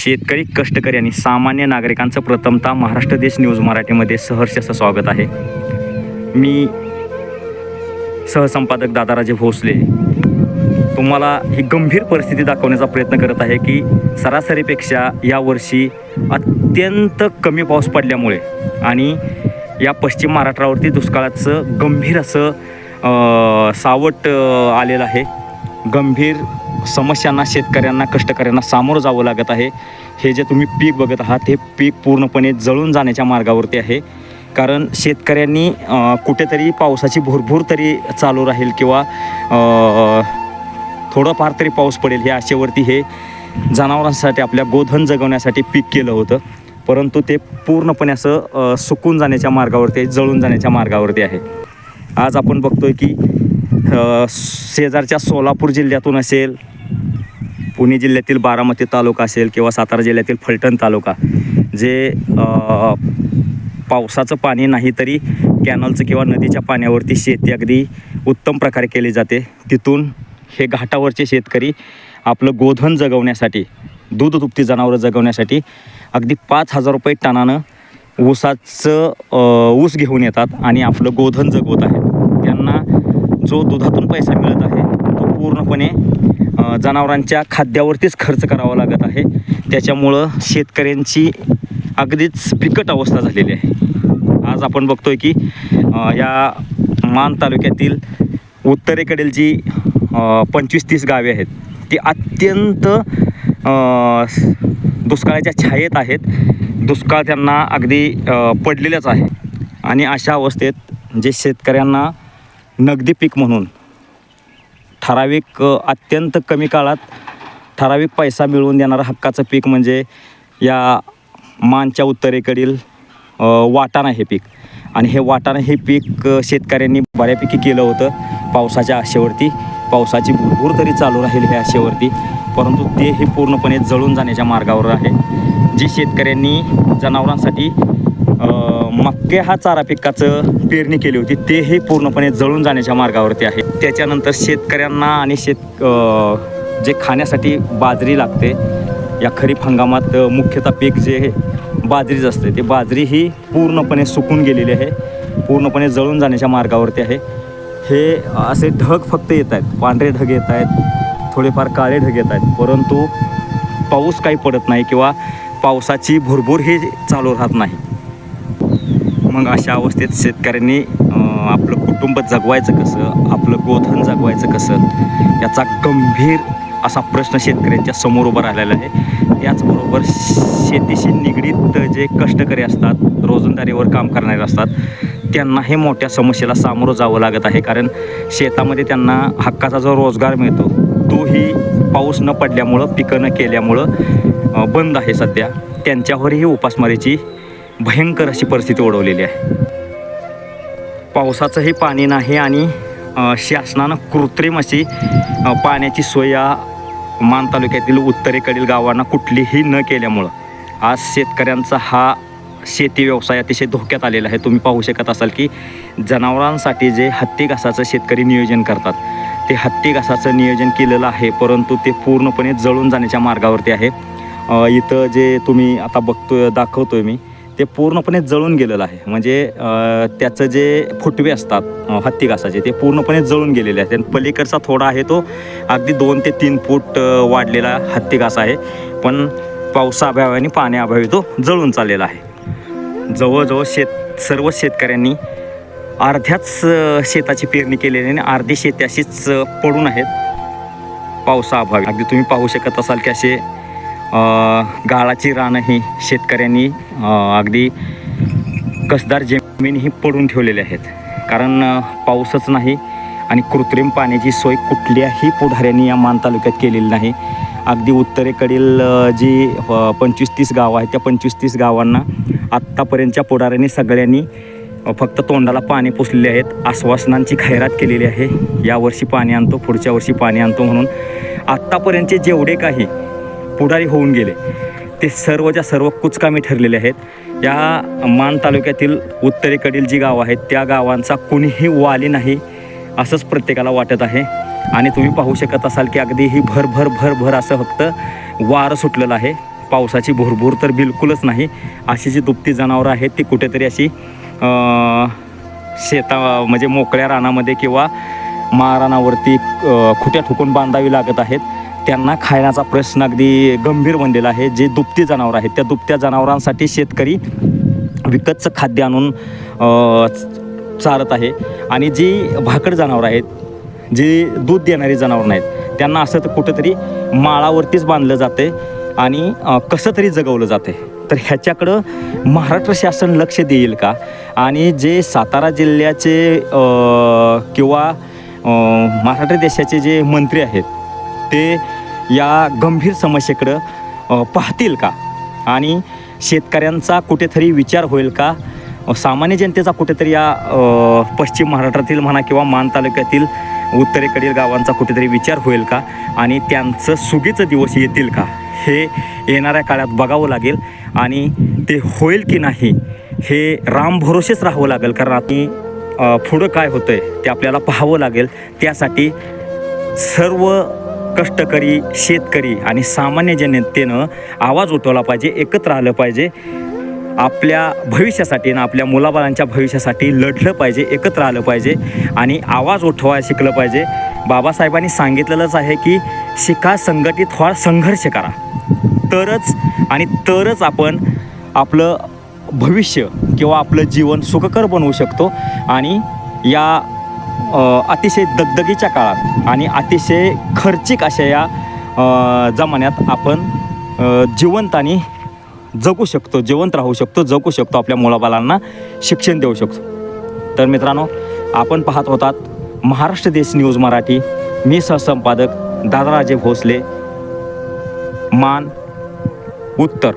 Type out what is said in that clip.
शेतकरी, कष्टकरी आणि सामान्य नागरिकांचं प्रथमतः महाराष्ट्र देश न्यूज मराठीमध्ये सहर्ष असं स्वागत आहे. मी सहसंपादक दादाराजे भोसले तुम्हाला ही गंभीर परिस्थिती दाखवण्याचा प्रयत्न करत आहे की सरासरीपेक्षा यावर्षी अत्यंत कमी पाऊस पडल्यामुळे आणि या पश्चिम महाराष्ट्रावरती दुष्काळाचं गंभीर असं सावट आलेलं आहे. गंभीर समस्यांना शेतकऱ्यांना, कष्टकऱ्यांना सामोरं जावं लागत आहे. हे जे तुम्ही पीक बघत आहात हे पीक पूर्णपणे जळून जाण्याच्या मार्गावरती आहे. कारण शेतकऱ्यांनी कुठेतरी पावसाची भुरभुर तरी चालू राहील किंवा थोडंफार तरी पाऊस पडेल हे आशेवरती हे जनावरांसाठी, आपल्या गोधन जगवण्यासाठी पीक केलं होतं. परंतु ते पूर्णपणे असं सुकून जाण्याच्या मार्गावरती आहे, जळून जाण्याच्या मार्गावरती आहे. आज आपण बघतोय की शेजारच्या सोलापूर जिल्ह्यातून असेल, पुणे जिल्ह्यातील बारामती तालुका असेल किंवा सातारा जिल्ह्यातील फलटण तालुका, जे पावसाचं पाणी नाही तरी कॅनलचं किंवा नदीच्या पाण्यावरती शेती अगदी उत्तम प्रकारे केली जाते, तिथून हे घाटावरचे शेतकरी आपलं गोधन जगवण्यासाठी, दूध दुभती जनावरं जगवण्यासाठी अगदी 5,000 रुपये टनानं ऊस घेऊन येतात आणि आपलं गोधन जगवत आहेत. त्यांना जो दुधातून पैसा मिळत आहे तो पूर्णपणे जनावरांच्या खाद्यावरतीच खर्च करावा लागत आहे. त्याच्यामुळं शेतकऱ्यांची अगदीच बिकट अवस्था झालेली आहे. आज आपण बघतोय की या मान तालुक्यातील उत्तरेकडील जी 25-30 गावे आहेत ती अत्यंत दुष्काळाच्या छायेत आहेत. दुष्काळ त्यांना अगदी पडलेलाच आहे आणि अशा अवस्थेत जे शेतकऱ्यांना नगदी पीक म्हणून ठराविक अत्यंत कमी काळात ठराविक पैसा मिळवून देणारं हक्काचं पीक म्हणजे या मानच्या उत्तरेकडील वाटाणा हे पीक. आणि हे वाटाणा हे पीक शेतकऱ्यांनी बऱ्यापैकी केलं होतं पावसाच्या आशेवरती. पावसाची भरपूर तरी चालू राहील ह्या आशेवरती, परंतु ते हे पूर्णपणे जळून जाण्याच्या मार्गावर आहे. जी शेतकऱ्यांनी जनावरांसाठी मक्के हा चारा पिकाचं पेरणी केली होती ते हे पूर्णपणे जळून जाण्याच्या मार्गावरती आहे. त्याच्यानंतर शेतकऱ्यांना आणि जे खाण्यासाठी बाजरी लागते, या खरीप हंगामात मुख्यतः पीक जे बाजरीच असते ते बाजरी ही पूर्णपणे सुकून गेलेली आहे, पूर्णपणे जळून जाण्याच्या मार्गावरती आहे. हे असे ढग फक्त येत आहेत, पांढरे ढग येत आहेत, थोडेफार काळे ढग येत आहेत, परंतु पाऊस काही पडत नाही किंवा पावसाची भुरभुर ही चालू राहत नाही. मग अशा अवस्थेत शेतकऱ्यांनी आपलं कुटुंब जगवायचं कसं, आपलं गोधन जगवायचं कसं, याचा गंभीर असा प्रश्न शेतकऱ्यांच्या समोर उभा राहिलेला आहे. त्याचबरोबर शेतीशी निगडीत जे कष्टकरी असतात, रोजंदारीवर काम करणारे असतात, त्यांना हे मोठ्या समस्येला सामोरं जावं लागत आहे. कारण शेतामध्ये त्यांना हक्काचा जो रोजगार मिळतो तोही पाऊस न पडल्यामुळं, पिकं न केल्यामुळं बंद आहे सध्या. त्यांच्यावरही उपासमारीची भयंकर अशी परिस्थिती ओढवलेली आहे. पावसाचंही पाणी नाही आणि शासनानं कृत्रिम अशी पाण्याची सोय या मान तालुक्यातील उत्तरेकडील गावांना कुठलीही न केल्यामुळं आज शेतकऱ्यांचा हा शेती व्यवसाय अतिशय धोक्यात आलेला आहे. तुम्ही पाहू शकत असाल की जनावरांसाठी जे हत्ती घासाचं शेतकरी नियोजन करतात ते हत्ती घासाचं नियोजन केलेलं आहे, परंतु ते पूर्णपणे जळून जाण्याच्या मार्गावरती आहे. इथं जे तुम्ही आता दाखवतोय मी ते पूर्णपणे जळून गेलेलं आहे. म्हणजे त्याचं जे फुटवे असतात हत्ती घासाचे ते पूर्णपणे जळून गेलेले आहेत. आणि पलीकडचा थोडा आहे तो अगदी 2 ते 3 फूट वाढलेला हत्ती घास आहे, पण पावसाअभावी आणि पाण्याअभावी तो जळून चाललेला आहे. जवळजवळ सर्व शेतकऱ्यांनी अर्ध्याच शेताची पेरणी केलेली आणि अर्धी शेती अशीच पडून आहेत पावसाअभावी. अगदी तुम्ही पाहू शकत असाल की असे गाळाची रानं ही शेतकऱ्यांनी अगदी कसदार जमिनीही पडून ठेवलेले आहेत. कारण पाऊसच नाही आणि कृत्रिम पाण्याची सोय कुठल्याही पुढाऱ्यांनी या मान तालुक्यात केलेली नाही. अगदी उत्तरेकडील जी 25-30 गावं आहेत त्या 25-30 गावांना आत्तापर्यंतच्या पुढाऱ्यांनी सगळ्यांनी फक्त तोंडाला पाणी पुसलेले आहेत. आश्वासनांची खैरात केलेली आहे, यावर्षी पाणी आणतो, पुढच्या वर्षी पाणी आणतो म्हणून. आत्तापर्यंतचे जेवढे काही पुढारी होऊन गेले ते सर्वच्या सर्व कुचकामी ठरलेले आहेत. या मान तालुक्यातील उत्तरेकडील जी गावं आहेत त्या गावांचा कुणीही वाली नाही असंच प्रत्येकाला वाटत आहे. आणि तुम्ही पाहू शकत असाल की अगदी ही भर असं फक्त वारं सुटलेलं आहे. पावसाची भुरभूर तर बिलकुलच नाही. अशी जी दुभती जनावरं आहेत ती कुठेतरी अशी म्हणजे मोकळ्या रानामध्ये किंवा माळरानावरती खुट्या ठोकून बांधावी लागत आहेत. त्यांना खाण्याचा प्रश्न अगदी गंभीर बनलेला आहे. जे दुभती जनावरं आहेत त्या दुभत्या जनावरांसाठी शेतकरी विकतचं खाद्य आणून चारत आहे. आणि जी भाकड जनावरं आहेत, जी दूध देणारी जनावरं नाहीत, त्यांना असं तर कुठंतरी माळावरतीच बांधलं जाते आणि कसं तरी जगवलं जाते. तर ह्याच्याकडं महाराष्ट्र शासन लक्ष देईल का? आणि जे सातारा जिल्ह्याचे किंवा महाराष्ट्र देशाचे जे मंत्री आहेत ते या गंभीर समस्येकडं पाहतील का? आणि शेतकऱ्यांचा कुठेतरी विचार होईल का? सामान्य जनतेचा कुठेतरी या पश्चिम महाराष्ट्रातील म्हणा किंवा मान तालुक्यातील उत्तरेकडील गावांचा कुठेतरी विचार होईल का? आणि त्यांचं सुगीचं दिवस येतील का? हे येणाऱ्या काळात बघावं लागेल. आणि ते होईल की नाही हे रामभरोसेच राहावं लागेल. कारण आता पुढं काय होतं आहे ते आपल्याला पाहावं लागेल. त्यासाठी सर्व कष्टकरी शेतकरी आणि सामान्य जनतेनं आवाज उठवला पाहिजे, एकत्र आलं पाहिजे. आपल्या भविष्यासाठी ना आपल्या मुलाबाळांच्या भविष्यासाठी लढलं पाहिजे, एकत्र आलं पाहिजे आणि आवाज उठवायला शिकलं पाहिजे. बाबासाहेबांनी सांगितलेलंच आहे की शिका, संघटित व्हा, संघर्ष करा. तरच आपण आपलं भविष्य किंवा आपलं जीवन सुखकर बनवू शकतो. आणि या अतिशय दगदगीच्या काळात आणि अतिशय खर्चिक अशा या जमान्यात आपण जिवंत आणि जगू शकतो, जिवंत राहू शकतो, जगू शकतो, आपल्या मुलाबाळांना शिक्षण देऊ शकतो. तर मित्रांनो, आपण पाहत होतात महाराष्ट्र देश न्यूज मराठी. मी सहसंपादक दादाराजे भोसले, मान, उत्तर.